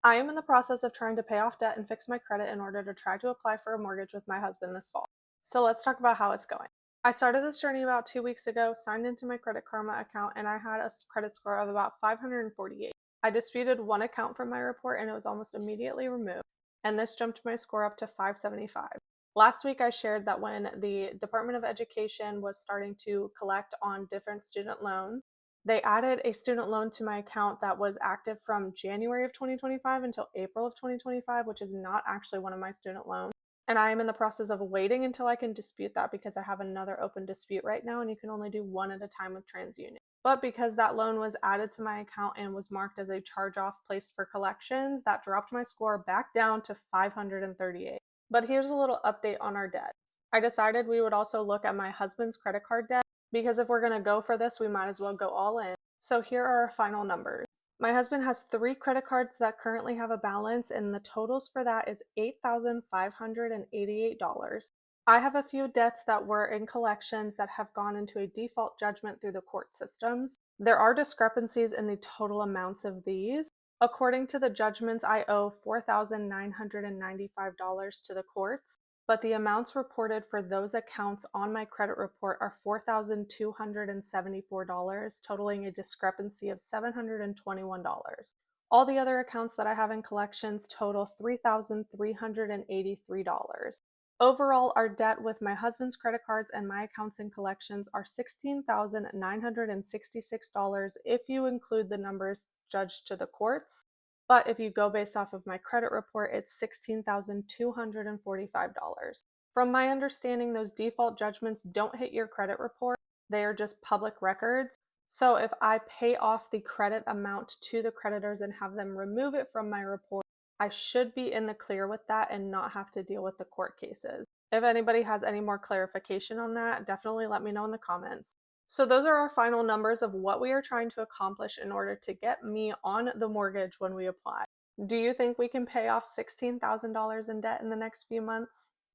I am in the process of trying to pay off debt and fix my credit in order to try to apply for a mortgage with my husband this fall. So let's talk about how it's going. I started this journey about 2 weeks ago, signed into my Credit Karma account, and I had a credit score of about 548. I disputed one account from my report and it was almost immediately removed, and this jumped my score up to 575. Last week, I shared that when the Department of Education was starting to collect on different student loans, they added a student loan to my account that was active from January of 2025 until April of 2025, which is not actually one of my student loans. And I am in the process of waiting until I can dispute that because I have another open dispute right now, and you can only do one at a time with TransUnion. But because that loan was added to my account and was marked as a charge-off placed for collections, that dropped my score back down to 538. But here's a little update on our debt. I decided we would also look at my husband's credit card debt because if we're going to go for this, we might as well go all in. So here are our final numbers. My husband has 3 credit cards that currently have a balance, and the totals for that is $8,588. I have a few debts that were in collections that have gone into a default judgment through the court systems. There are discrepancies in the total amounts of these. According to the judgments, I owe $4,995 to the courts, but the amounts reported for those accounts on my credit report are $4,274, totaling a discrepancy of $721. All the other accounts that I have in collections total $3,383. Overall, our debt with my husband's credit cards and my accounts in collections are $16,966 if you include the numbers judged to the courts. But if you go based off of my credit report, it's $16,245. From my understanding, those default judgments don't hit your credit report. They are just public records. So if I pay off the credit amount to the creditors and have them remove it from my report, I should be in the clear with that and not have to deal with the court cases. If anybody has any more clarification on that, definitely let me know in the comments. So those are our final numbers of what we are trying to accomplish in order to get me on the mortgage when we apply. Do you think we can pay off $16,000 in debt in the next few months?